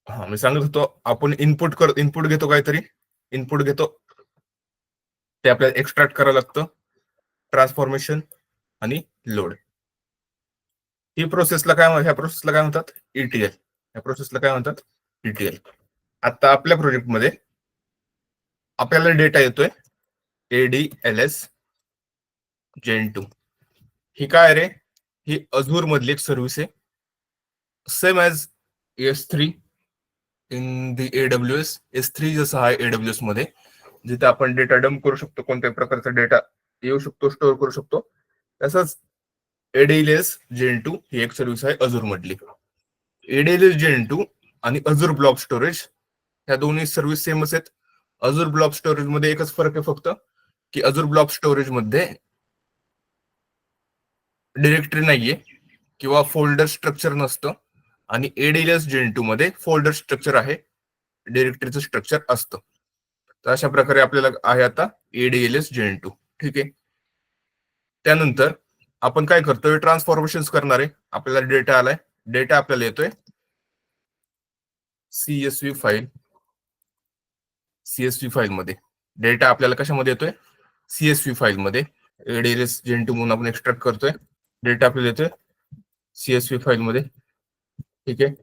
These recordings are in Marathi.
हा, मी सांगत होतो आपण इनपुट घेतो काहीतरी, इनपुट घेतो, ते आपल्याला एक्सट्रॅक्ट करावं लागतं, ट्रान्सफॉर्मेशन आणि लोड. ह्या प्रोसेसला काय म्हणतात? ETL. ह्या प्रोसेसला काय म्हणतात? ETL. आता आपल्या प्रोजेक्टमध्ये आपल्याला डेटा येतोय ADLS Gen 2. ही काय रे? ही अझूर मधली एक सर्व्हिस आहे, same as S3 in the AWS. S3 जसं आहे AWS मध्ये, जिथे आपण डेटा डंप करू शकतो, कोणत्याही प्रकारचा डेटा येऊ शकतो, स्टोअर करू शकतो, तसंच AWS Gen 2 ही एक सर्व्हिस आहे अझूर मधली. AWS Gen 2 आणि अझूर ब्लॉक स्टोरेज ह्या दोन्ही सर्व्हिस सेमच आहेत. अझूर ब्लॉक स्टोरेज मध्ये एकच फरक आहे फक्त, की अझूर ब्लॉक स्टोरेज मध्ये डिरेक्टरी नाहीये किंवा फोल्डर स्ट्रक्चर नसतं, आणि AWS Gen 2 मध्ये फोल्डर स्ट्रक्चर आहे, डिरेक्टरीचं स्ट्रक्चर असतं. तर अशा प्रकारे आपल्याला आहे आता AWS Gen 2. ठीक आहे. त्यानंतर आपण काय करतोय? ट्रान्सफॉर्मेशन करणार आहे. आपल्याला डेटा आलाय, डेटा आपल्याला येतोय CSV फाईल मध्ये. डेटा आपल्याला कशामध्ये येतोय? CSV फाईल मध्ये. AWS Gen 2 म्हणून आपण एक्सट्रॅक्ट करतोय, डेटा आपल्याला येतोय CSV फाईल मध्ये. ठीक आहे.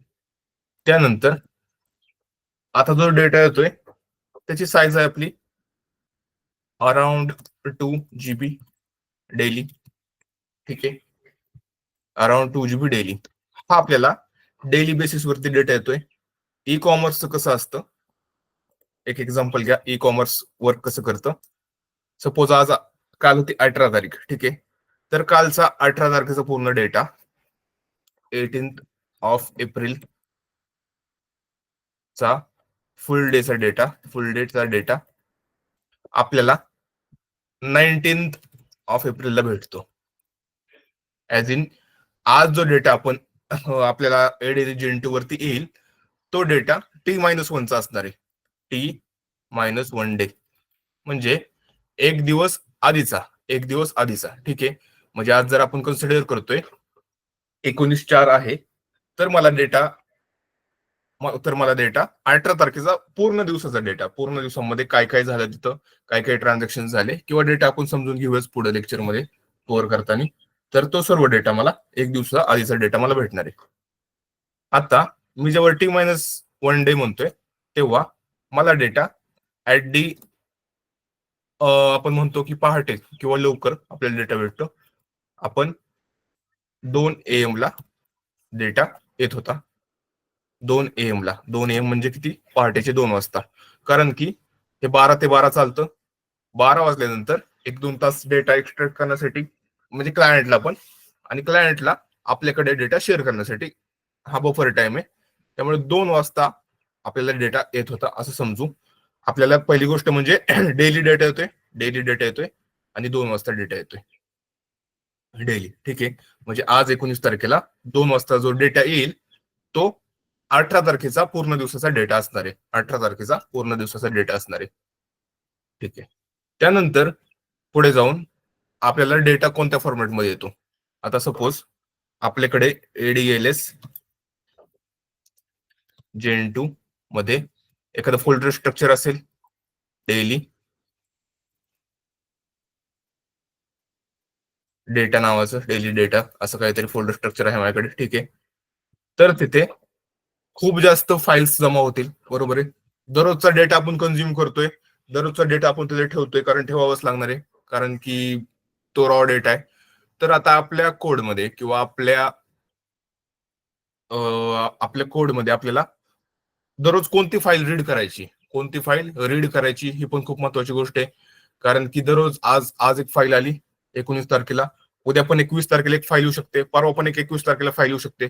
त्यानंतर आता जो डेटा येतोय त्याची साईज आहे आपली अराउंड 2 GB डेली. ठीक आहे, अराउंड 2 GB डेली. हा आपल्याला डेली बेसिस वरती डेटा येतोय. ई कॉमर्सचं कसं असतं, एक एक्झाम्पल घ्या. ई कॉमर्स वर्क कसं करतं? सपोज काल होती 18 तारीख. ठीक आहे, तर कालचा 18 तारखेचा पूर्ण डेटा 18 चा फुल डेचा डेटा आपल्याला 19 एप्रिलला भेटतो. ऍज इन आज जो डेटा आपल्याला AWS Gen 2 वरती येईल, तो डेटा T-1 चा असणार आहे. T-1 डे म्हणजे एक दिवस आधीचा. ठीक आहे, म्हणजे आज जर आपण कन्सिडर करतोय 19/4 आहे, तर मला डेटा 18 तारखेचा पूर्ण दिवसामध्ये काय काय झालं, तिथं काय काय ट्रान्झॅक्शन झाले किंवा डेटा आपण समजून घेऊयाच पुढे लेक्चरमध्ये कव्हर करताना. तर तो सर्व डेटा मला एक दिवसा आधीचा डेटा मला भेटणार आहे. आता मी जेव्हा T-1 डे म्हणतोय, तेव्हा मला डेटा ऍट दी आपण म्हणतो की पहाटे किंवा लवकर आपल्याला डेटा भेटतो. आपण 2 AM ला डेटा येत होता. 2 AM ला. 2 AM म्हणजे किती? पहाटेचे 2 वाजता. कारण की हे 12 ते 12 चालतं. 12 वाजल्यानंतर 1-2 तास डेटा एक्सट्रॅक्ट करण्यासाठी, म्हणजे क्लायंटला पण, आणि क्लायंटला आपल्याकडे डेटा शेअर करण्यासाठी हा बफर टाइम आहे. त्यामुळे 2 वाजता आपल्याला डेटा येत होता असं समजू. आपल्याला पहिली गोष्ट म्हणजे डेली डेटा येतोय आणि 2 वाजता डेटा येतोय डेली. ठीक आहे, म्हणजे आज 19 तारखेला 2 वाजता जो डेटा येईल तो 18 तारखेचा पूर्ण दिवसाचा डेटा असणार आहे. 18 तारखेचा पूर्ण दिवसाचा डेटा असणार आहे. ठीक आहे. त्यानंतर पुढे जाऊन आपल्याला डेटा कोणत्या फॉर्मॅटमध्ये येतो? आता सपोज आपल्याकडे ADLS Gen 2 मध्ये एखादं फोल्डर स्ट्रक्चर असेल, डेली डेटा नावाचं, डेली डेटा असं काहीतरी फोल्डर स्ट्रक्चर आहे माझ्याकडे. ठीक आहे, तर तिथे खूप जास्त फाईल्स जमा होतील, बरोबर आहे. दररोजचा डेटा आपण कंझ्युम करतोय, दररोजचा डेटा आपण तिथे ठेवतोय, कारण ठेवावंच लागणार आहे, कारण की तो रॉ डेटा आहे. तर आता आपल्या कोडमध्ये आपल्याला दररोज कोणती फाईल रीड करायची ही पण खूप महत्वाची गोष्ट आहे. कारण की दररोज आज एक फाईल आली 19 तारखेला, उद्या पण 21 तारखेला एक फाईल येऊ शकते, परवा पण 21 तारखेला फाईल येऊ शकते.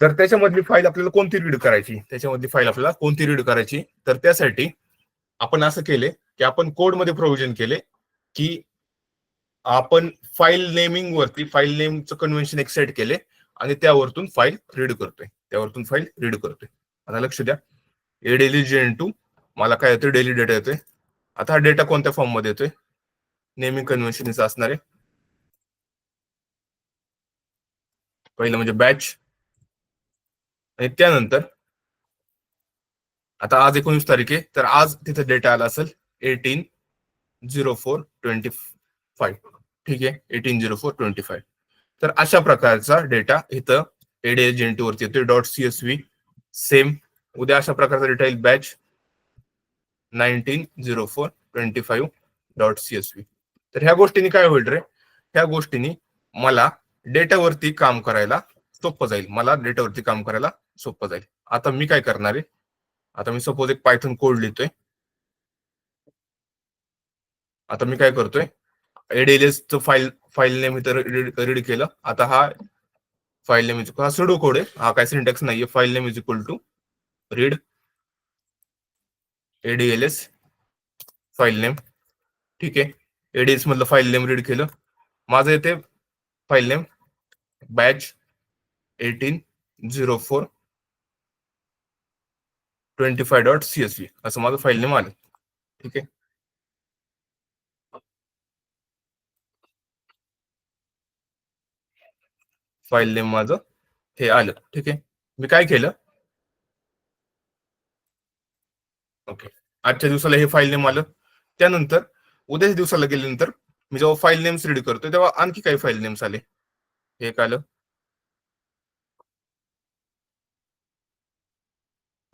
तर त्याच्यामधली फाईल आपल्याला कोणती रीड करायची, तर त्यासाठी आपण असं केले की आपण कोडमध्ये प्रोव्हिजन केले की आपण फाईल नेमचं कन्व्हेन्शन एक्सेट केले आणि त्यावरतून फाईल रीड करतोय. आता लक्ष द्या, डेली Gen 2 मला काय येतोय? डेली डेटा येतोय. आता हा डेटा कोणत्या फॉर्म मध्ये येतोय? नेमिंग कन्व्हेन्शन असणार आहे. पहिलं म्हणजे बॅच, आणि त्यानंतर आता आज 19 तारीख आहे, तर आज तिथे डेटा आला असेल 180425. ठीक आहे, 180425. तर अशा प्रकारचा डेटा इथं एडीएजेंटी वरती येतोय .csv. सेम उद्या अशा प्रकारचा डेटा येईल बॅच 190425.csv. तर ह्या गोष्टींनी काय होईल रे, ह्या गोष्टींनी मला डेटावरती काम करायला सोपं जाईल, आता मी काय करणार आहे, आता मी सपोज एक पायथन कोड लिहितोय. आता मी काय करतोय, एडीएलएस चं फाईल नेम इथं रीड केलं. आता हा फाईल नेम हा सुडो कोड आहे, हा काय सिंटॅक्स नाहीये. File name is equal to read ADLS file name. ठीक आहे, एडीएस मधलं फाईल नेम रीड केलं. माझं येते फाईल नेम बॅच 180425.csv असं माझं फाईल नेम आलं. ठीक आहे, फाईल नेम माझं हे आलं. ठीक आहे, मी काय केलं, ओके, आजच्या दिवसाला हे फाईल नेम आलं. त्यानंतर उद्याच्या दिवसाला गेल्यानंतर मी जेव्हा फाईल नेम्स रीड करतोय तेव्हा आणखी काही फाईल नेम्स आले. हे एक आलं,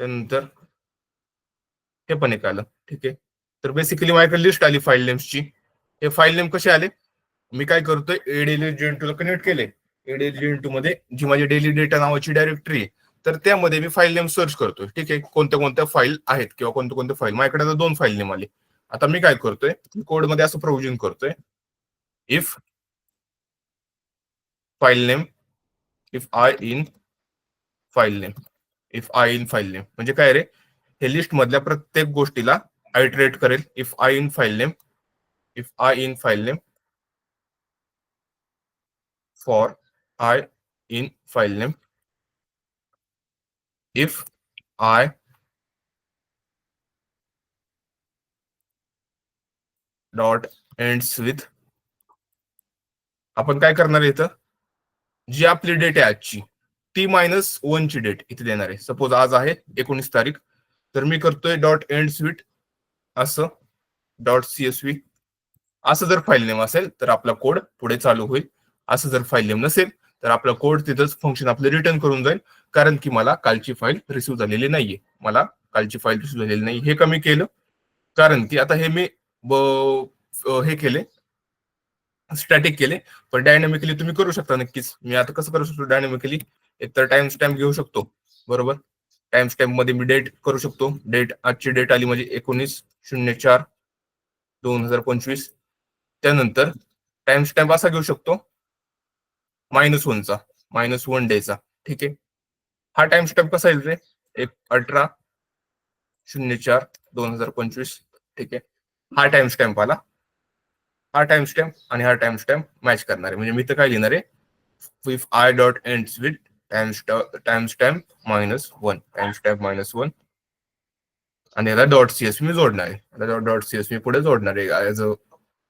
त्यानंतर हे पण एक आलं. ठीक आहे, तर बेसिकली माझ्याकडे लिस्ट आली फाईल नेम्सची. हे फाईल नेम कसे आले, मी काय करतोय, एडीएलएस कनेक्ट केले. एडीएलएस मध्ये जी माझी डेली डेटा नावाची डायरेक्टरी आहे, तर त्यामध्ये मी फाईल नेम सर्च करतोय. ठीक आहे, कोणत्या कोणत्या फाईल आहेत किंवा कोणत्या कोणत्या फाईल, माझ्याकडे आता 2 फाईल नेम आले. आता मी काय करतोय, कोड मध्ये असं प्रोव्हिजन करतोय, if file name, if I in file name, म्हणजे काय रे, हे लिस्ट मधल्या प्रत्येक गोष्टीला आयटरेट करेल. If I in file name, for I in file name, if I dot ends with, आपण काय करणार आहे इथं, जी आपली डेट आहे आजची ती -1 ची डेट इथे देणार आहे. सपोज आज आहे 19 तारीख, तर मी करतोय डॉट एंड्स विथ असं .csv. असं जर फाईल नेम असेल तर आपला कोड पुढे चालू होईल. असं जर फाईल नेम नसेल तर आपला कोड तिथंच फंक्शन आपले रिटर्न करून जाईल, कारण की मला कालची फाईल रिसिव्ह झालेली नाहीये. हे कमी केलं, कारण की आता हे मी हे केले, स्टॅटिक केले, पण डायनॅमिकली तुम्ही करू शकता नक्कीच. मी आता कसं करू शकतो डायनॅमिकली, एकतर टाइम स्टॅम्प घेऊ शकतो, बरोबर. टाइम स्टॅम्प मध्ये मी डेट करू शकतो. डेट आजची डेट आली म्हणजे 19/04/2025. त्यानंतर टाइम स्टॅम्प असा घेऊ शकतो -1चा, -1 डेचा. ठीक आहे, हा टाइम स्टॅम्प कसा येईल रे, 18/04/2025. ठीक आहे, हा टाइम स्टॅम्प आला. हा टाइम स्टॅम्प आणि हा टाइम स्टॅम्प मॅच करणार आहे. म्हणजे मी तर काय लिहिणार आहे, if I dot ends with time stamp -1 आणि याला .csv मी जोडणार आहे. .csv मी पुढे जोडणार आहे ऍज अ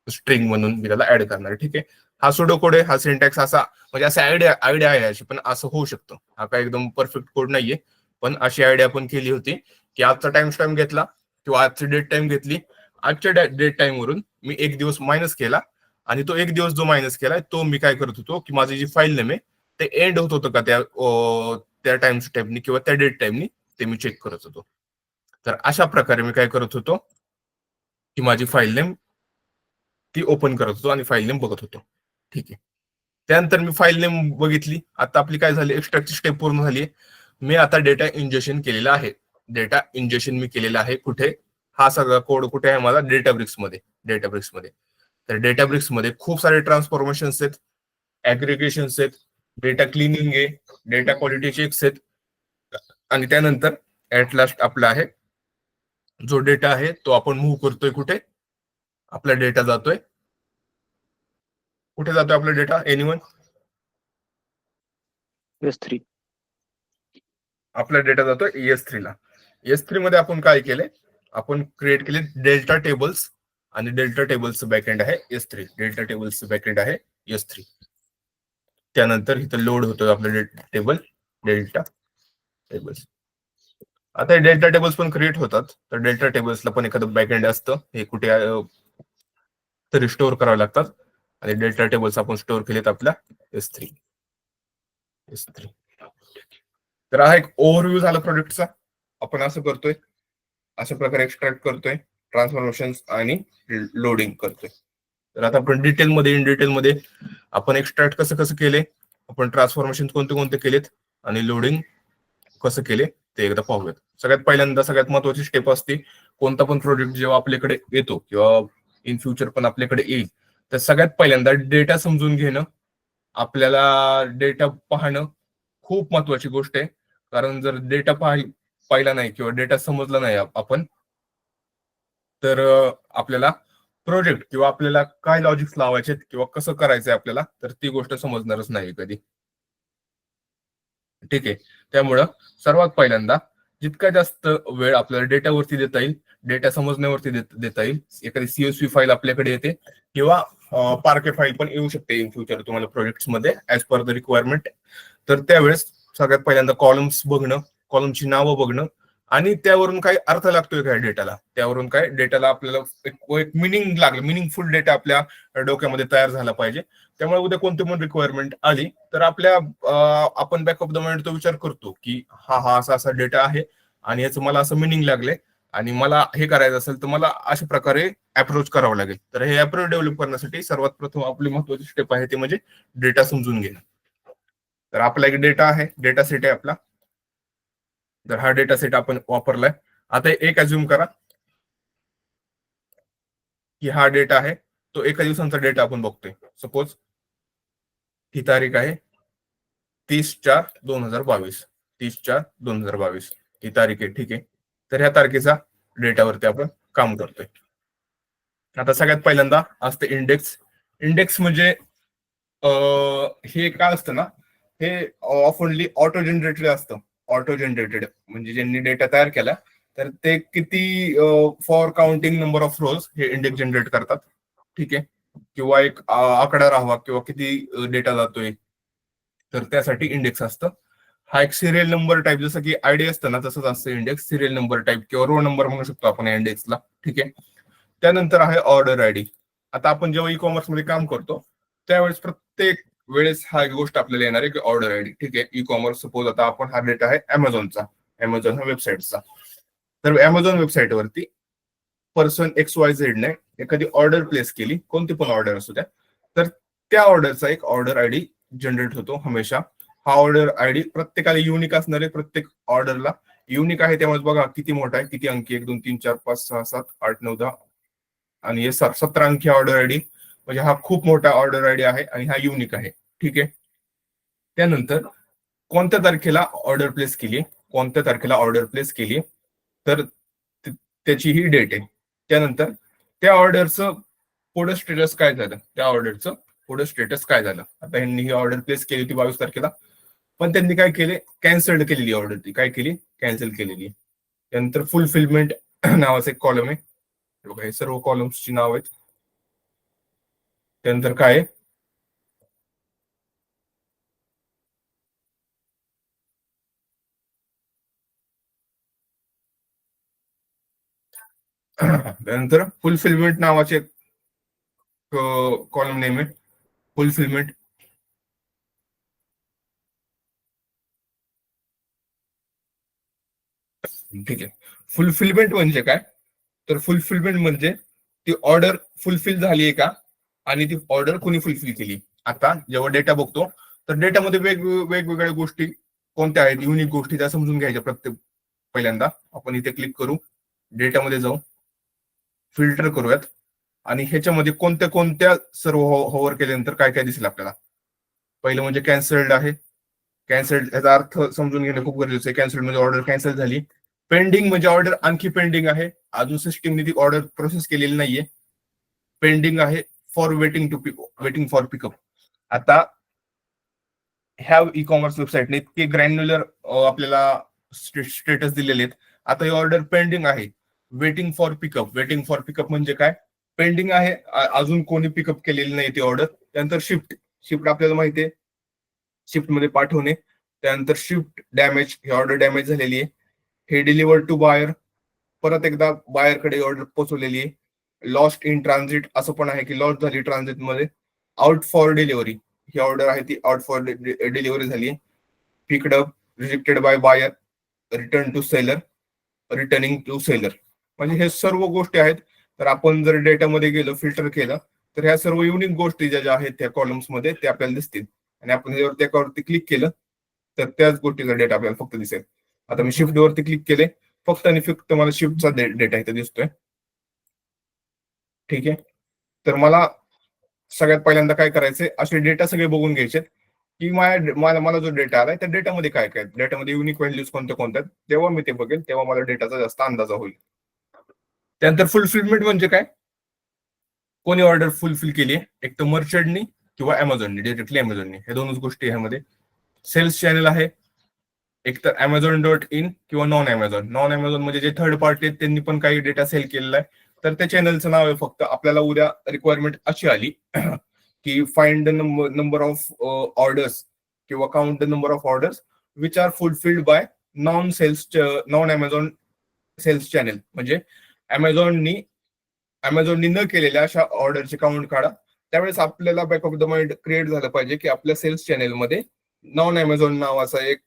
स्ट्रिंग म्हणून मी त्याला ऍड करणार आहे. ठीक आहे, हा सुडो कोड आहे, हा सिंटॅक्स असा, म्हणजे असा आयडिया आहे अशी, पण असं होऊ शकतं. हा काय एकदम परफेक्ट कोड नाहीये, पण अशी आयडिया आपण केली होती की आजचा टाइम स्टॅम्प घेतला किंवा आजची डेट टाइम घेतली. आजच्या डेट टाइम वरून मी एक दिवस मायनस केला, आणि तो एक दिवस जो मायनस केलाय तो मी काय करत होतो की माझी जी फाईल नेम आहे ते एंड होत होतं का त्या टाइम स्टॅम्पनी किंवा त्या डेट टाइमनी, ते मी चेक करत होतो. तर अशा प्रकारे मी काय करत होतो की माझी फाईल नेम ती ओपन करत होतो आणि फाईल नेम बघत होतो. ठीक आहे, त्यानंतर मी फाईल नेम बघितली. आता आपली काय झाली, एक्स्ट्रॅक्टची स्टेप पूर्ण झाली. मी आता डेटा इंजेक्शन केलेला आहे. मी केलेला आहे कुठे, हा सगळा कोड कुठे आहे माझा, डेटाब्रिक्स मध्ये. तर डेटाब्रिक्स मध्ये खूप सारे ट्रान्सफॉर्मेशन्स आहेत, ऍग्रिगेशन्स आहेत, डेटा क्लिनिंग आहे, डेटा क्वालिटी चेक्स आहेत, आणि त्यानंतर ऍट लास्ट आपला आहे जो डेटा आहे तो आपण मूव्ह करतोय कुठे, आपला डेटा जातोय कुठे, जातोय आपला डेटा, एनिवन, S3. आपला डेटा जातोय ES3 ला. ES3 मध्ये आपण काय केले, आपण क्रिएट केले डेल्टा टेबल्स, आणि डेल्टा टेबल्सचं बॅकएंड आहे S3. त्यानंतर इथं लोड होतं आपलं टेबल डेल्टा टेबल्स. आता डेल्टा टेबल्स पण क्रिएट होतात. तर डेल्टा टेबल्सला पण एखादं बॅकएंड असतं, हे कुठे तरी स्टोअर करावे लागतात. आणि डेल्टा टेबल्स आपण स्टोअर केलेत आपल्या S3. तर हा एक ओव्हरव्ह्यू झाला प्रोजेक्टचा. आपण असं करतोय, अशा प्रकारे एक्सट्रॅक्ट करतोय, ट्रान्सफॉर्मेशन आणि लोडिंग करतोय. तर आता आपण इन डिटेलमध्ये आपण एक्सट्रॅक्ट कसं कसं केले, आपण ट्रान्सफॉर्मेशन कोणते कोणते केलेत आणि लोडिंग कसं केले ते एकदा पाहूयात. सगळ्यात पहिल्यांदा सगळ्यात महत्वाची स्टेप असते, कोणता पण प्रोजेक्ट जेव्हा आपल्याकडे येतो किंवा इन फ्युचर पण आपल्याकडे येईल, तर सगळ्यात पहिल्यांदा डेटा समजून घेणं, आपल्याला डेटा पाहणं खूप महत्वाची गोष्ट आहे. कारण जर डेटा पाहिला नाही किंवा डेटा समजला नाही आपण, तर आपल्याला प्रोजेक्ट किंवा आपल्याला काय लॉजिक्स लावायचे किंवा कसं करायचंय आपल्याला, तर ती गोष्ट समजणारच नाही कधी. ठीक आहे. त्यामुळं सर्वात पहिल्यांदा जितका जास्त वेळ आपल्याला डेटावरती देता येईल, डेटा समजण्यावरती देता येईल. एखादी CSV फाईल आपल्याकडे येते किंवा पार्के फाईल पण येऊ शकते इन फ्युचर तुम्हाला प्रोजेक्ट्स मध्ये ऍज पर द रिक्वायरमेंट. तर त्यावेळेस सगळ्यात पहिल्यांदा कॉलम्स बघणं, कॉलमची नावं बघणं आणि त्यावरून काय अर्थ लागतोय काय डेटाला, त्यावरून काय डेटाला आपल्याला एक मिनिंग लागलं, मिनिंगफुल डेटा आपल्या डोक्यामध्ये तयार झाला पाहिजे. त्यामुळे उद्या कोणती पण रिक्वायरमेंट आली तर आपल्या आपण बॅक ऑफ द माइंड तो विचार करतो की हा हा असा असा डेटा आहे आणि याचं मला असं मिनिंग लागले आणि मला हे करायचं असेल तर मला अशा प्रकारे अप्रोच करावं लागेल. तर हे अप्रोच डेव्हलप करण्यासाठी सर्वात प्रथम आपली महत्वाची स्टेप आहे ते म्हणजे डेटा समजून घेणं. तर आपला एक डेटा आहे, डेटा सेट आहे आपला. तर हा डेटा सेट आपण वापरलाय. आता एक अज्युम करा की हा डेटा आहे, तो एका दिवसांचा डेटा आपण बघतोय. सपोज ही तारीख आहे 30/4/2022. 30/4/2022 ही तारीख आहे. ठीक आहे. तर ह्या तारखेचा डेटावरती आपण काम करतोय. आता सगळ्यात पहिल्यांदा असते इंडेक्स. इंडेक्स म्हणजे हे काय असतं ना, हे ऑफनली ऑटो जनरेटेड असतं. ऑटो जनरेटेड म्हणजे ज्यांनी डेटा तयार केला तर ते किती फॉर काउंटिंग नंबर ऑफ रोज हे इंडेक्स जनरेट करतात. ठीक आहे. किंवा एक आकडा राहावा किंवा किती डेटा जातोय, तर त्यासाठी इंडेक्स असतं. हा एक सिरियल नंबर टाईप, जसं की आयडी असतं ना तसंच असतं इंडेक्स, सिरियल नंबर टाईप किंवा रो नंबर म्हणू शकतो आपण या इंडेक्सला. ठीक आहे. त्यानंतर आहे ऑर्डर आयडी. आता आपण जेव्हा ई कॉमर्स मध्ये काम करतो त्यावेळेस प्रत्येक वेळेस हा एक गोष्ट आपल्याला येणार आहे की ऑर्डर आयडी. ठीक आहे. ई कॉमर्स सपोज आता आपण हा डेटा आहे अमेझॉनचा, अमेझॉन हा वेबसाईटचा. तर अमेझॉन वेबसाईटवरती पर्सन XYZ ने एखादी ऑर्डर प्लेस केली, कोणती पण ऑर्डर असू द्या, तर त्या ऑर्डरचा एक ऑर्डर आयडी जनरेट होतो हमेशा. हा ऑर्डर आयडी प्रत्येकाला युनिक असणार आहे, प्रत्येक ऑर्डरला युनिक आहे. त्यामुळे बघा किती मोठा आहे, किती अंकी, 1 2 3 4 5 6 7 8 9 10 आणि हे 17 अंकी ऑर्डर आयडी. म्हणजे हा खूप मोठा ऑर्डर आयडी आहे आणि हा युनिक आहे. ठीक आहे. त्यानंतर कोणत्या तारखेला ऑर्डर प्लेस केली, कोणत्या तारखेला ऑर्डर प्लेस केली, तर त्याची ही डेट आहे. त्यानंतर त्या ऑर्डरचं पुढे स्टेटस काय झालं, त्या ऑर्डरचं पुढे स्टेटस काय झालं. आता ह्यांनी ही ऑर्डर प्लेस केली होती 22 तारखेला, पण त्यांनी काय केले, कॅन्सल्ड केलेली ऑर्डर, ती काय केली, कॅन्सल केलेली. त्यानंतर फुलफिलमेंट नावाचं एक कॉलम आहे. बघा हे सर्व कॉलम्सची नाव आहेत. त्यानंतर काय त्यानंतर फुलफिलमेंट नावाचे कॉलम नेम आहे, फुलफिलमेंट. ठीक आहे. फुलफिलमेंट म्हणजे काय, तर फुलफिलमेंट म्हणजे ती ऑर्डर फुलफिल झाली आहे का आणि ती ऑर्डर कोणी फुलफिल केली. आता जेव्हा डेटा बघतो तर डेटामध्ये वेगवेगळ्या गोष्टी कोणत्या आहेत, युनिक गोष्टी त्या समजून घ्यायच्या. प्रत्येक पहिल्यांदा आपण इथे क्लिक करू, डेटामध्ये जाऊ, फिल्टर करूयात आणि ह्याच्यामध्ये कोणत्या कोणत्या सर्व होवर केल्यानंतर काय काय दिसेल आपल्याला. पहिलं म्हणजे कॅन्सल्ड आहे. कॅन्सल्ड याचा अर्थ समजून घेणं खूप गरजेचं आहे. कॅन्सल्ड म्हणजे ऑर्डर कॅन्सल झाली. पेंडिंग म्हणजे ऑर्डर आणखी पेंडिंग आहे, अजून सिस्टीमने ती ऑर्डर प्रोसेस केलेली नाहीये, पेंडिंग आहे. For waiting for pickup. आता ह्या ई कॉमर्स वेबसाईटने इतके ग्रॅन्युलर आपल्याला स्टेटस दिलेले आहेत. आता ही ऑर्डर पेंडिंग आहे, waiting for pickup. Waiting for pickup म्हणजे काय, पेंडिंग आहे, अजून कोणी पिकअप केलेली नाही ती ऑर्डर. त्यानंतर शिफ्ट, शिफ्ट आपल्याला माहिती आहे, शिफ्ट मध्ये पाठवणे. त्यानंतर शिफ्ट डॅमेज, ही ऑर्डर डॅमेज झालेली आहे. हे डिलिव्हर्ड टू बायर, परत एकदा बायरकडे ऑर्डर पोहोचवलेली आहे. लॉस्ट इन ट्रान्झिट असं पण आहे की लॉस्ट झाली ट्रान्झिट मध्ये. आउट फॉर डिलिव्हरी ही ऑर्डर आहे ती आउट फॉर डिलिव्हरी झाली. Picked up, rejected by buyer, return to seller, returning to seller. म्हणजे हे सर्व गोष्टी आहेत. तर आपण जर डेटामध्ये गेलो, फिल्टर केलं, तर ह्या सर्व युनिक गोष्टी ज्या आहेत त्या कॉलम्स मध्ये ते आपल्याला दिसतील. आणि आपण जर त्याच्यावरती क्लिक केलं तर त्याच गोष्टीचा डेटा आपल्याला फक्त दिसेल. आता मी शिफ्ट वरती क्लिक केले, फक्त आणि फक्त मला शिफ्टचा डेटा इथे दिसतोय. ठीक आहे. तर मला सगळ्यात पहिल्यांदा काय करायचंय, असे डेटा सगळे बघून घ्यायचे की मला जो डेटा आलाय त्या डेटामध्ये काय काय, डेटामध्ये युनिक व्हॅल्यूज कोणत्या कोणत्या, तेव्हा मी ते बघेल, तेव्हा मला डेटाचा जास्त अंदाजा होईल. त्यानंतर फुलफिलमेंट म्हणजे काय, कोणी ऑर्डर फुलफिल केली आहे, एक तर मर्चंटनी किंवा अमेझॉननी, डिरेक्टली अमेझॉननी, हे दोनच गोष्टी ह्यामध्ये. सेल्स चॅनल आहे, एक तर Amazon.in किंवा नॉन अमेझॉन म्हणजे जे थर्ड पार्टी आहेत त्यांनी पण काही डेटा सेल केलेला आहे. तर त्या चॅनलचं नाव आहे. फक्त आपल्याला उद्या रिक्वायरमेंट अशी आली की find the number of orders किंवा count the number of orders which are fulfilled by non Amazon sales channel. म्हणजे अमेझॉननी न केलेल्या अशा ऑर्डरचे काउंट काढा. त्यावेळेस आपल्याला back of the mind create झालं पाहिजे की आपल्या सेल्स चॅनलमध्ये नॉन अमेझॉन नावाचा एक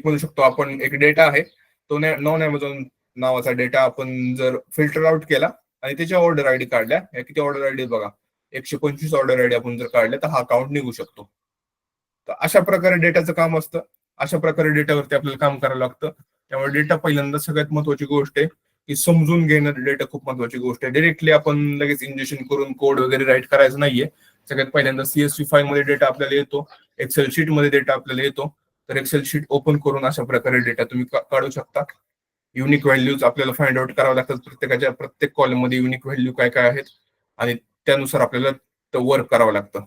म्हणू शकतो आपण एक डेटा आहे. तो नॉन अमेझॉन नावाचा डेटा आपण जर फिल्टर आउट केला आणि त्याच्या ऑर्डर आयडी काढल्या, किती ऑर्डर आयडी बघा, 125 ऑर्डर आयडी आपण जर काढले तर हा अकाउंट निघू शकतो. तर अशा प्रकारे डेटाचं काम असतं. अशा प्रकारे डेटावरती आपल्याला काम करावं लागतं. त्यामुळे डेटा पहिल्यांदा सगळ्यात महत्वाची गोष्ट आहे की समजून घेणं. डेटा खूप महत्वाची गोष्ट आहे. डिरेक्टली आपण लगेच इंजेक्शन करून कोड वगैरे राईट करायचं नाहीये. सगळ्यात पहिल्यांदा CSV फाईल मध्ये डेटा आपल्याला येतो, एक्सेल शीट मध्ये डेटा आपल्याला येतो. तर एक्सेल शीट ओपन करून अशा प्रकारे डेटा तुम्ही काढू शकता. युनिक व्हॅल्यूज आपल्याला फाइंड आउट करावं लागतात. प्रत्येक कॉलम मध्ये युनिक व्हॅल्यू काय काय आहेत आणि त्यानुसार आपल्याला वर्क करावं लागतं.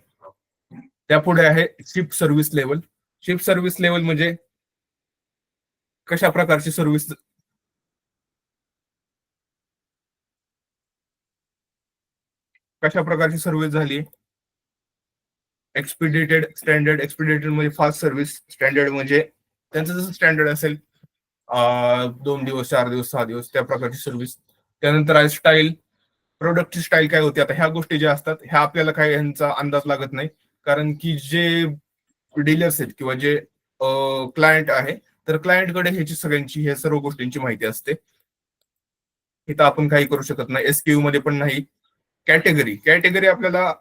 त्यापुढे आहे shift service level. Shift service level म्हणजे कशा प्रकारची सर्व्हिस, झाली. एक्सपिडिटेड, स्टँडर्ड. एक्सपिडिटेड म्हणजे फास्ट सर्व्हिस, स्टँडर्ड म्हणजे त्यांचं जसं स्टँडर्ड असेल 2 दिवस, 4 दिवस, 6 दिवस, त्या प्रकारची सर्व्हिस. त्यानंतर आहे स्टाईल. प्रोडक्टची स्टाईल काय होती. आता ह्या गोष्टी ज्या असतात ह्या आपल्याला काही यांचा अंदाज लागत नाही, कारण की जे डीलर्स आहेत किंवा जे क्लायंट आहे, तर क्लायंटकडे ह्याची सगळ्यांची ह्या सर्व गोष्टींची माहिती असते. इथं आपण काही करू शकत नाही. SKU मध्ये पण नाही. कॅटेगरी आपल्याला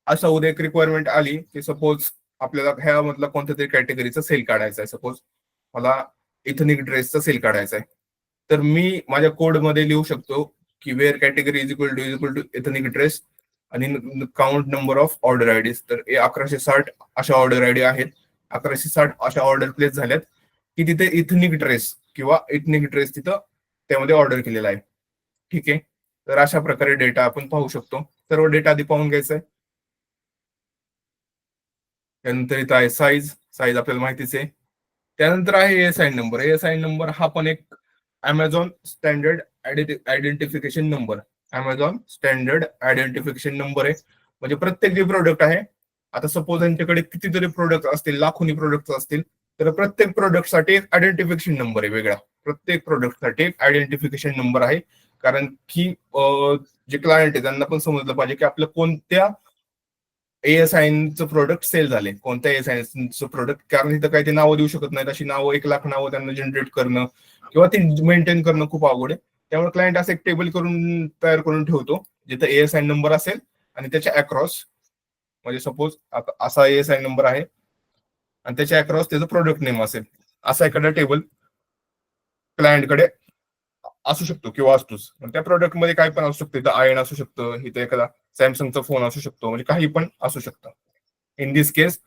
असं उद्या एक रिक्वायरमेंट आली की सपोज आपल्याला ह्या मधला कोणत्या तरी कॅटेगरीचा सेल काढायचा आहे. सपोज मला इथनिक ड्रेसचा सेल काढायचा आहे. तर मी माझ्या कोड मध्ये लिहू शकतो की where category is equal to ethnic dress आणि count number of order IDs. तर 1160 अशा ऑर्डर आयडी आहेत. 1160 अशा ऑर्डर प्लेस झाल्यात की तिथे इथनिक ड्रेस तिथं त्यामध्ये ऑर्डर केलेला आहे. ठीक आहे. तर अशा प्रकारे डेटा आपण पाहू शकतो. सर्व डेटा आधी पाहून घ्यायचा आहे. त्यानंतर इथं आहे साईज आपल्याला माहितीच आहे. त्यानंतर आहे ASIN नंबर. ASIN नंबर हा पण एक Amazon standard identification number. Amazon standard identification number आहे. म्हणजे प्रत्येक जे प्रोडक्ट आहे, आता सपोज यांच्याकडे कितीतरी प्रोडक्ट असतील, लाखोनी प्रोडक्ट असतील, तर प्रत्येक प्रोडक्टसाठी एक आयडेंटिफिकेशन नंबर आहे वेगळा. प्रत्येक प्रोडक्टसाठी एक आयडेंटिफिकेशन नंबर आहे. कारण की जे क्लायंट आहे त्यांना पण समजलं पाहिजे की आपलं कोणत्या ASINचं प्रोडक्ट सेल झाले, कोणत्या ASINचं प्रोडक्ट. कारण इथं काही ते नावं देऊ शकत नाहीत. अशी नावं 1 लाख नावं त्यांना जनरेट करणं किंवा ती मेंटेन करणं खूप अवघड आहे. त्यामुळे क्लायंट असं एक टेबल तयार करून ठेवतो जिथं ASIN नंबर असेल आणि त्याच्या अक्रॉस, म्हणजे सपोज असा ASIN नंबर आहे आणि त्याच्या अक्रॉस त्याचं प्रोडक्ट नेम असेल, असा एखादा टेबल क्लायंटकडे असू शकतो किंवा असतोच. त्या प्रोडक्ट मध्ये काय पण असू शकतं. इथं आयन असू शकतं, इथं एखादा सॅमसंगचा फोन असू शकतो, म्हणजे काही पण असू शकतं. इन दिस केस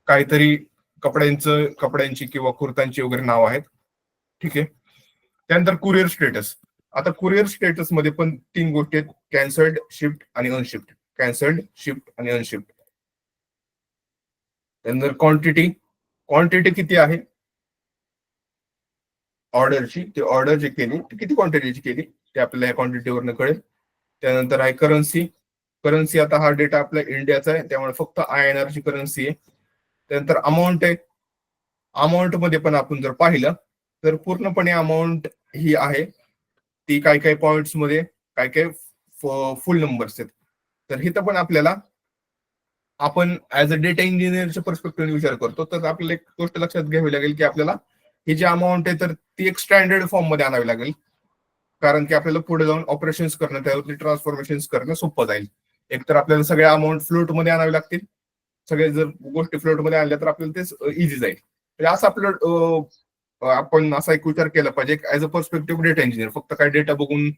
काहीतरी कपड्यांची किंवा कुर्तांची वगैरे नाव आहेत. ठीक आहे. त्यानंतर कुरिअर स्टेटस. आता कुरिअर स्टेटस मध्ये पण 3 गोष्टी आहेत: कॅन्सल्ड, शिफ्ट आणि अनशिफ्ट. कॅन्सल्ड, शिफ्ट आणि अनशिफ्ट. त्यानंतर क्वांटिटी किती आहे ऑर्डरची, ती ऑर्डर जी केली ती किती क्वांटिटीची केली ते आपल्याला या क्वांटिटीवरनं कळेल. त्यानंतर आहे करन्सी. आता हा डेटा आपल्या इंडियाचा आहे त्यामुळे फक्त INR ची करन्सी आहे. त्यानंतर अमाऊंट आहे. अमाऊंट मध्ये पण आपण जर पाहिलं तर पूर्णपणे अमाऊंट ही आहे ती काय काय पॉइंट्स मध्ये काय काय फुल नंबर्स आहेत. तर इथं पण आपल्याला आपण ऍज अ डेटा इंजिनिअरच्या पर्स्पेक्टिव्ह विचार करतो तर आपल्याला एक गोष्ट लक्षात घ्यावी लागेल की आपल्याला ही जी अमाऊंट आहे तर ती एक स्टँडर्ड फॉर्म मध्ये आणावी लागेल, कारण की आपल्याला पुढे जाऊन ऑपरेशन्स करणं त्यावरती ट्रान्सफॉर्मेशन करणं सोपं जाईल. एकतर आपल्याला सगळ्या अमाऊंट फ्लोट मध्ये आणावी लागतील, सगळे जर गोष्टी फ्लोट मध्ये आणल्या तर आपल्याला ते इझी जाईल. म्हणजे असं आपलं आपण असा एक विचार केला पाहिजे as a perspective data engineer. फक्त काय डेटा बघून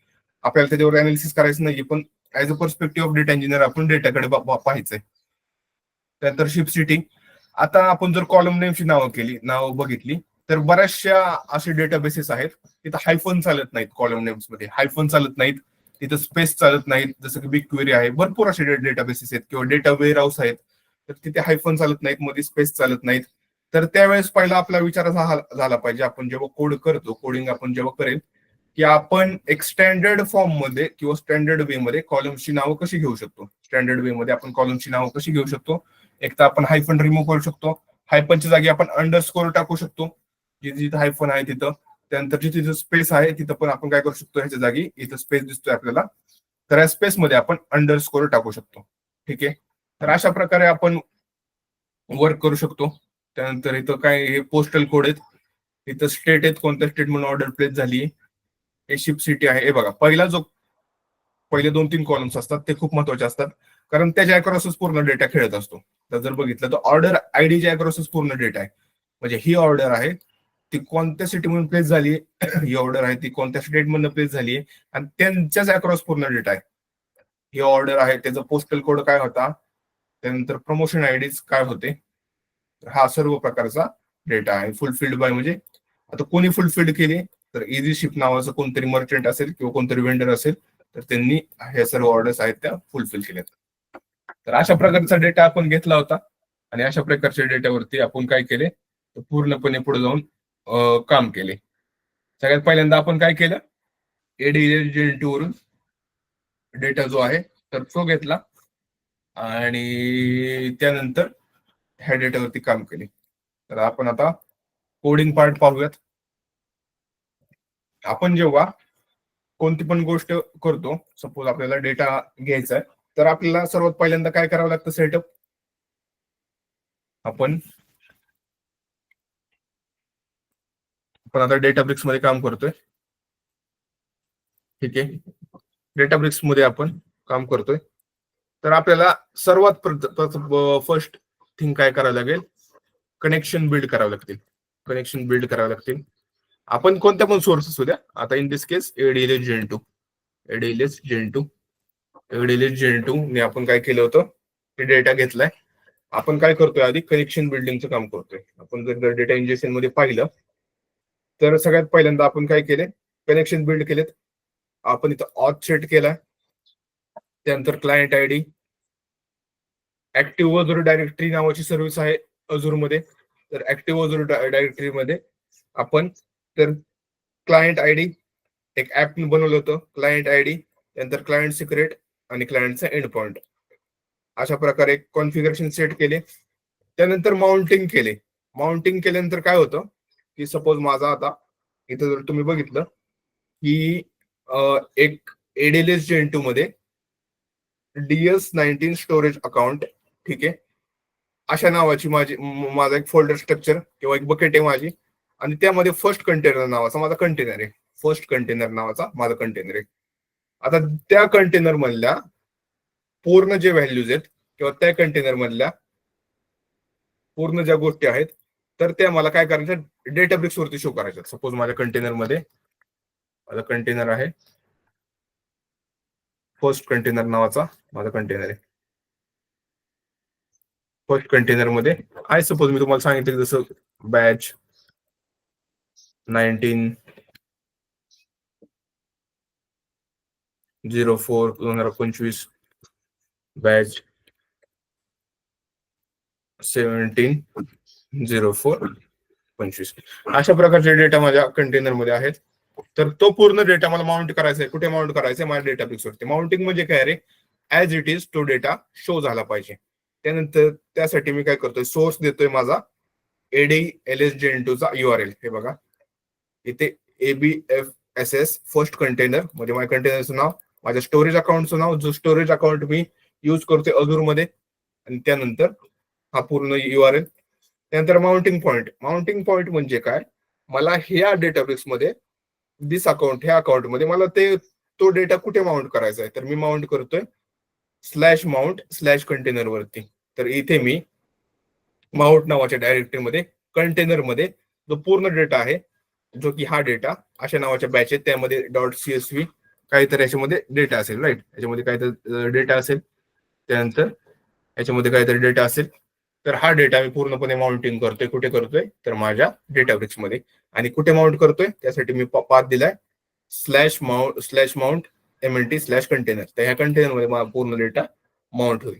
आपल्याला त्याच्यावर अनालिसिस करायचं नाही, पण as a perspective of data engineer आपण डेटाकडे पाहायचंय. त्यानंतर शिप सिटी. आता आपण जर कॉलम नेमची नावं बघितली तर बऱ्याचशा असे डेटाबेसेस आहेत तिथं हायफन चालत नाहीत. कॉलम नेम्स मध्ये हायफन चालत नाहीत, तिथं स्पेस चालत नाहीत. जसं की बिग क्वेरी आहे, भरपूर असे डेटाबेसेस आहेत किंवा डेटा वेअर हाऊस आहेत तर तिथे हायफन चालत नाहीत, मध्ये स्पेस चालत नाहीत. तर त्यावेळेस पहिला आपला विचार असा झाला पाहिजे, आपण जेव्हा कोड करतो, कोडिंग आपण जेव्हा करेल की आपण एक स्टँडर्ड फॉर्म मध्ये किंवा स्टँडर्ड वे मध्ये कॉलमची नावं कशी घेऊ शकतो. स्टँडर्ड वे मध्ये आपण कॉलमची नावं कशी घेऊ शकतो. एक तर आपण हायफन रिमूव्ह करू शकतो, हायफनच्या जागी आपण अंडरस्कोर टाकू शकतो जिथे जिथे हायफन आहे तिथं. त्यानंतर जिथे जिथे स्पेस आहे तिथं पण आपण काय करू शकतो, ह्याच्या जागी इथं स्पेस दिसतोय आपल्याला तर या स्पेस मध्ये आपण अंडरस्कोर टाकू शकतो. ठीक आहे, तर अशा प्रकारे आपण वर्क करू शकतो. त्यानंतर इथं काय हे पोस्टल कोड आहेत, इथं स्टेट आहेत, कोणत्या स्टेट म्हणून ऑर्डर प्लेस झाली. हे शिप सिटी आहे. हे बघा पहिले 2-3 कॉलम्स असतात ते खूप महत्वाचे असतात, कारण त्याच्या अक्रॉसच पूर्ण डेटा खेळत असतो. तर जर बघितलं तर ऑर्डर आयडीच्या अक्रॉसच पूर्ण डेटा आहे. म्हणजे ही ऑर्डर आहे ती कोणत्या सिटी म्हणून प्लेस झाली, ही ऑर्डर आहे ती कोणत्या स्टेट मधून प्लेस झाली आणि त्यांच्याच अक्रॉस पूर्ण डेटा आहे. ही ऑर्डर आहे त्याचा पोस्टल कोड काय होता, त्यानंतर प्रमोशन आयडीज काय होते. हा सर्व प्रकारचा डेटा आहे. फुलफिल्ड बाय म्हणजे आता कोणी फुलफिल्ड केली तर इझी शिप नावाचं कोणतरी मर्चंट असेल किंवा कोणतरी वेंडर असेल तर त्यांनी हे सर्व ऑर्डर्स आहेत त्या फुलफिल केल्यात. तर अशा प्रकारचा डेटा आपण घेतला होता आणि अशा प्रकारच्या डेटावरती आपण काय केले तर पूर्णपणे पुढे जाऊन काम केले. सगळ्यात पहिल्यांदा आपण काय केलं, एडीएल वरून डेटा जो आहे तर तो घेतला आणि त्यानंतर ह्या डेटावरती काम केले. तर आपण आता कोडिंग पार्ट पाहूयात. आपण जेव्हा कोणती पण गोष्ट करतो, सपोज आपल्याला डेटा घ्यायचा आहे तर आपल्याला सर्वात पहिल्यांदा काय करावं लागतं, सेटअप. आपण आता डेटाब्रिक्स मध्ये काम करतोय. ठीक आहे, डेटाब्रिक्स मध्ये आपण काम करतोय तर आपल्याला सर्वात फर्स्ट थिंग काय करावं लागेल, कनेक्शन बिल्ड करावं लागतील. कनेक्शन बिल्ड करावं लागतील. आपण कोणत्या पण सोर्स असू द्या, आता in this case एडीएलएस gen to ने आपण काय केलं होतं, ते डेटा घेतलाय. आपण काय करतोय, आधी कनेक्शन बिल्डिंगचं काम करतोय. आपण जर डेटा इंजेक्शन मध्ये पाहिलं तर सगळ्यात पहिल्यांदा आपण काय केले, कनेक्शन बिल्ड केलेत. आपण इथं ऑथ सेट केलाय. त्यानंतर client ID, active Azzur directory नावाची सर्व्हिस आहे अजूर मध्ये. तर ऍक्टिव्ह अजूर डायरेक्टरी मध्ये आपण तर क्लायंट आयडी एक ऍप बनवलं होतं, क्लायंट आयडी, त्यानंतर क्लायंट सिक्रेट आणि क्लायंटचा एंड पॉइंट. अशा प्रकारे कॉन्फिगरेशन सेट केले. त्यानंतर माउंटिंग केले. माउंटिंग केल्यानंतर काय होतं की सपोज माझा आता इथं जर तुम्ही बघितलं की एक एडीएलएस जेन2 मध्ये DS19 स्टोरेज अकाउंट, ठीक आहे, अशा नावाची माझा एक फोल्डर स्ट्रक्चर किंवा एक बकेट आहे माझी आणि त्यामध्ये फर्स्ट कंटेनर नावाचा माझा कंटेनर आहे. फर्स्ट कंटेनर नावाचा माझा कंटेनर आहे. आता त्या कंटेनर मधल्या पूर्ण जे व्हॅल्यूज आहेत किंवा त्या कंटेनर मधल्या पूर्ण ज्या गोष्टी आहेत तर त्या मला काय करायच्या, डेटाब्रिक्स वरती शो करायच्या. सपोज माझ्या कंटेनर मध्ये माझा कंटेनर आहे, फर्स्ट कंटेनर नावाचा माझा कंटेनर आहे. फर्स्ट कंटेनर मध्ये आय सपोज मी तुम्हाला सांगितलं जसं बॅच 19/04/2025 बॅच 17/04/25 अशा प्रकारचे डेटा माझ्या कंटेनर मध्ये आहेत. तर तो पूर्ण डेटा मला माउंट करायचा आहे. कुठे माउंट करायचा आहे, माझ्या डेटाबेस वरती. माउंटिंग म्हणजे काय रे, ऍज इट इज तो डेटा शो झाला पाहिजे. त्यानंतर त्यासाठी मी काय करतोय, सोर्स देतोय माझा ADLSJ चा URL हे बघा इथे ABFSS फर्स्ट कंटेनर म्हणजे माझ्या कंटेनरचं नाव, माझ्या स्टोरेज अकाउंटचं नाव, जो स्टोरेज अकाउंट मी युज करतोय अजूर मध्ये, आणि त्यानंतर हा पूर्ण URL. त्यानंतर माउंटिंग पॉईंट म्हणजे काय, मला ह्या डेटाबेस मध्ये दिस अकाउंट ह्या अकाउंट मध्ये मला तो डेटा कुठे माउंट करायचा आहे, तर मी माउंट करतोय /mount/कंटेनर वरती. तर इथे मी माउंट नावाच्या डायरेक्टरीमध्ये कंटेनरमध्ये जो पूर्ण डेटा आहे, जो की हा डेटा अशा नावाच्या बॅच आहे, त्यामध्ये .csv काहीतरी याच्यामध्ये डेटा असेल, राईट, याच्यामध्ये काहीतरी डेटा असेल, त्यानंतर याच्यामध्ये काहीतरी डेटा असेल. तर हा डेटा मी पूर्णपणे माउंटिंग करतोय, कुठे करतोय तर माझ्या डेटाबेस मध्ये. आणि कुठे माउंट करतोय त्यासाठी मी पाथ दिलाय /mount/mlt/कंटेनर. तर ह्या कंटेनर मध्ये माझा पूर्ण डेटा माउंट होईल.